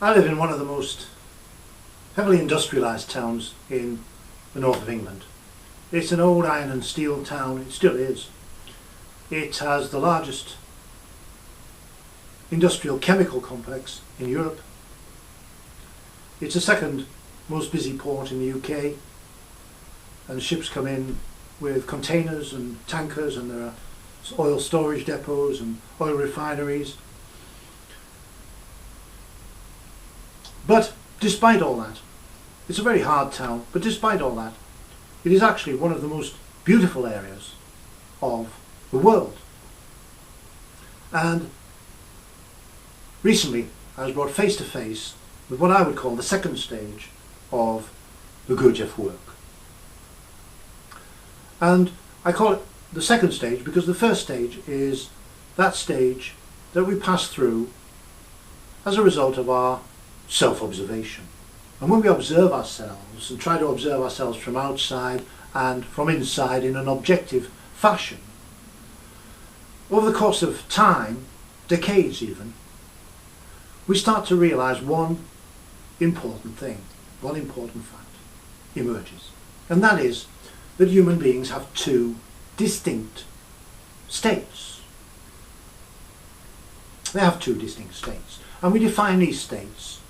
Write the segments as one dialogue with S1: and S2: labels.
S1: I live in one of the most heavily industrialised towns in the north of England. It's an old iron and steel town, it still is. It has the largest industrial chemical complex in Europe. It's the second most busy port in the UK, and ships come in with containers and tankers, and there are oil storage depots and oil refineries. But despite all that, it's a very hard town, but despite all that, it is actually one of the most beautiful areas of the world. And recently I was brought face to face with what I would call the second stage of the Gurdjieff work. And I call it the second stage because the first stage is that stage that we pass through as a result of our self-observation. And when we observe ourselves and try to observe ourselves from outside and from inside in an objective fashion, over the course of time, decades even, we start to realise one important thing, one important fact emerges. And that is that human beings have two distinct states. They have two distinct states. And we define these states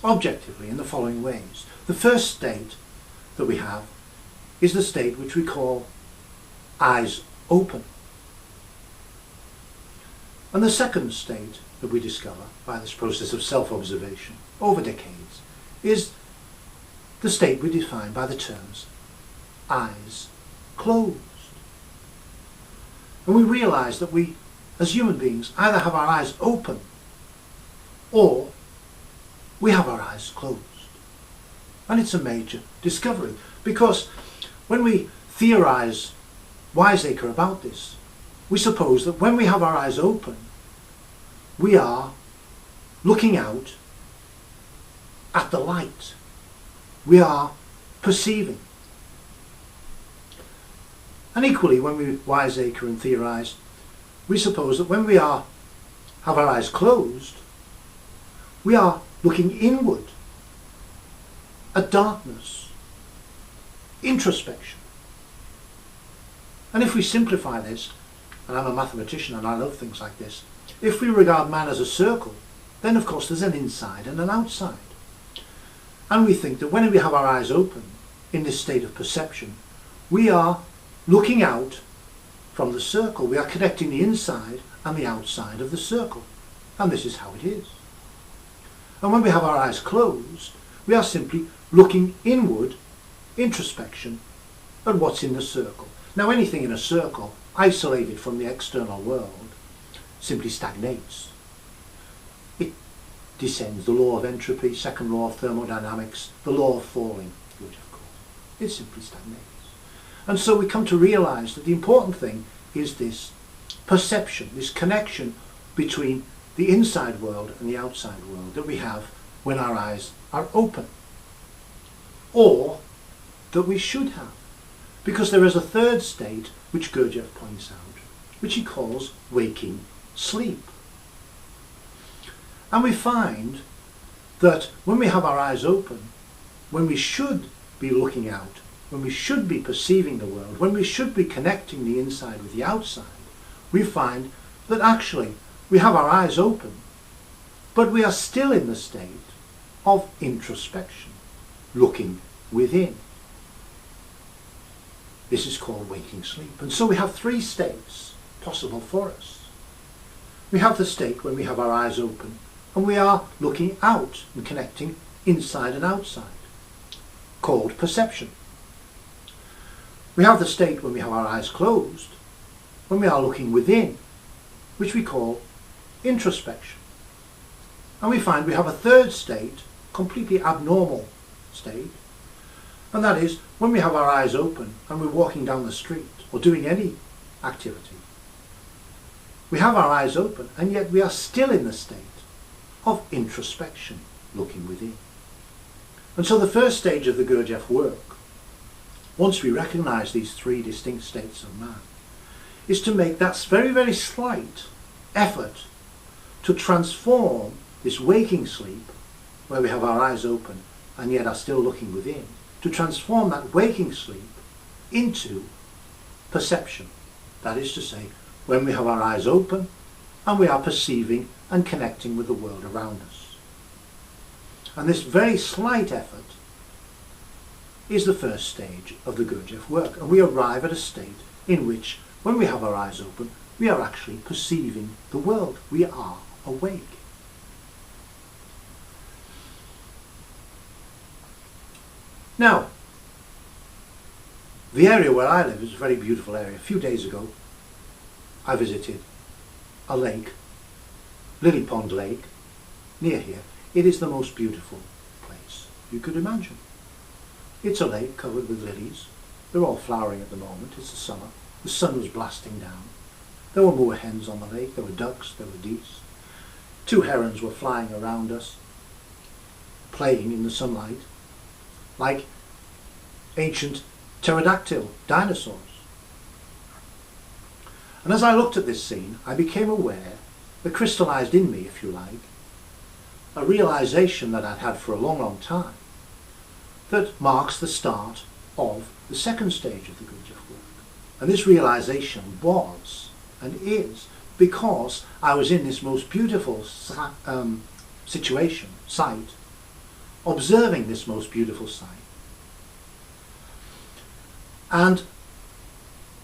S1: objectively in the following ways. The first state that we have is the state which we call eyes open. And the second state that we discover by this process of self-observation over decades is the state we define by the terms eyes closed. And we realise that we, as human beings, either have our eyes open or we have our eyes closed. And it's a major discovery, because when we theorise wiseacre about this, we suppose that when we have our eyes open, we are looking out at the light. We are perceiving. And equally, when we wiseacre and theorise, we suppose that when we have our eyes closed, we are looking inward at darkness, introspection. And if we simplify this, and I'm a mathematician and I love things like this, if we regard man as a circle, then of course there's an inside and an outside. And we think that when we have our eyes open in this state of perception, we are looking out from the circle. We are connecting the inside and the outside of the circle. And this is how it is. And when we have our eyes closed, we are simply looking inward, introspection, at what's in the circle. Now, anything in a circle, isolated from the external world, simply stagnates. It descends. The law of entropy, second law of thermodynamics, the law of falling, which of course, it simply stagnates. And so we come to realise that the important thing is this perception, this connection between the inside world and the outside world that we have when our eyes are open, or that we should have, because there is a third state which Gurdjieff points out, which he calls waking sleep. And we find that when we have our eyes open, when we should be looking out, when we should be perceiving the world, when we should be connecting the inside with the outside, we find that actually we have our eyes open, but we are still in the state of introspection, looking within. This is called waking sleep. And so we have three states possible for us. We have the state when we have our eyes open and we are looking out and connecting inside and outside, called perception. We have the state when we have our eyes closed, when we are looking within, which we call introspection. And we find we have a third state, completely abnormal state, and that is when we have our eyes open and we're walking down the street or doing any activity. We have our eyes open and yet we are still in the state of introspection, looking within. And so the first stage of the Gurdjieff work, once we recognise these three distinct states of man, is to make that very, very slight effort to transform this waking sleep where we have our eyes open and yet are still looking within, to transform that waking sleep into perception. That is to say, when we have our eyes open and we are perceiving and connecting with the world around us. And this very slight effort is the first stage of the Gurdjieff work, and we arrive at a state in which, when we have our eyes open, we are actually perceiving the world. We are awake. Now, the area where I live is a very beautiful area. A few days ago, I visited a lake, Lily Pond Lake, near here. It is the most beautiful place you could imagine. It's a lake covered with lilies. They're all flowering at the moment. It's the summer. The sun was blasting down. There were moorhens on the lake. There were ducks. There were geese. 2 herons were flying around us, playing in the sunlight, like ancient pterodactyl dinosaurs. And as I looked at this scene, I became aware, that crystallized in me, if you like, a realization that I'd had for a long, long time, that marks the start of the second stage of the Gurdjieff work. And this realization was, and is, because I was in this most beautiful sight, observing this most beautiful sight. And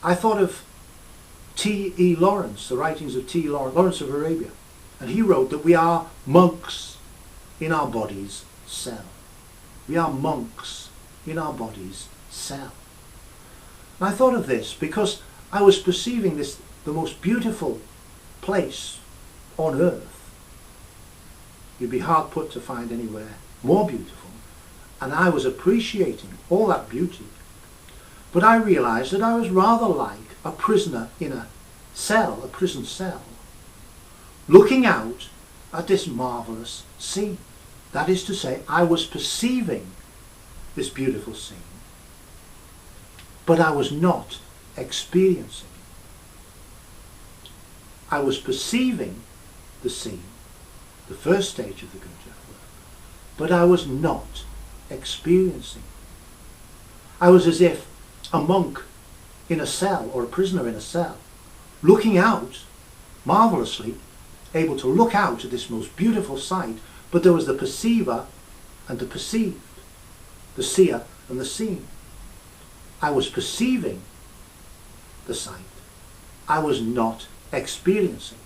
S1: I thought of T.E. Lawrence, the writings of T.E. Lawrence of Arabia. And he wrote that we are monks in our body's cell. We are monks in our body's cell. And I thought of this because I was perceiving this, the most beautiful place on earth. You'd be hard put to find anywhere more beautiful. And I was appreciating all that beauty. But I realized that I was rather like a prisoner in a cell, a prison cell, looking out at this marvelous scene. That is to say, I was perceiving this beautiful scene, but I was not experiencing it. I was perceiving the scene, the first stage of the Gurdjieff work, but I was not experiencing it. I was as if a monk in a cell, or a prisoner in a cell, looking out, marvelously, able to look out at this most beautiful sight, but there was the perceiver and the perceived, the seer and the seen. I was perceiving the sight. I was not experiencing.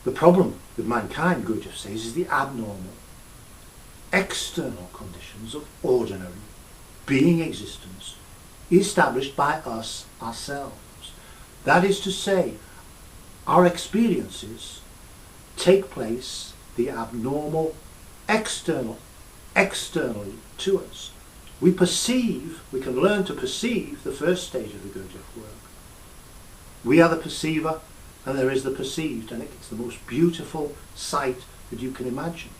S1: The problem with mankind, Gurdjieff says, is the abnormal, external conditions of ordinary being existence established by us ourselves. That is to say, our experiences take place, the abnormal, externally to us. We perceive, we can learn to perceive the first stage of the Gurdjieff work. We are the perceiver and there is the perceived, and it's the most beautiful sight that you can imagine.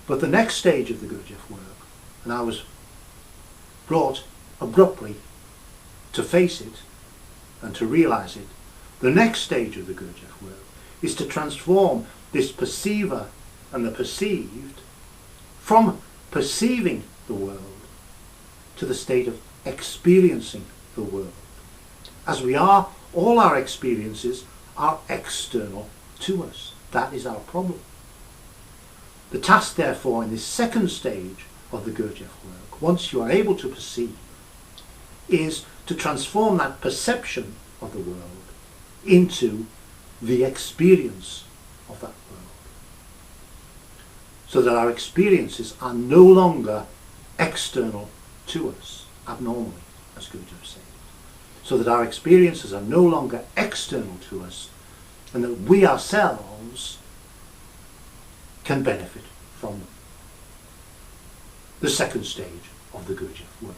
S1: But the next stage of the Gurdjieff work, and I was brought abruptly to face it and to realize it, the next stage of the Gurdjieff work is to transform this perceiver and the perceived from perceiving the world to the state of experiencing the world. As we are, all our experiences are external to us. That is our problem. The task, therefore, in this second stage of the Gurdjieff work, once you are able to perceive, is to transform that perception of the world into the experience of that world. So that our experiences are no longer external to us, abnormally, as Gurdjieff said. So that our experiences are no longer external to us, and that we ourselves can benefit from them. The second stage of the Gurdjieff work.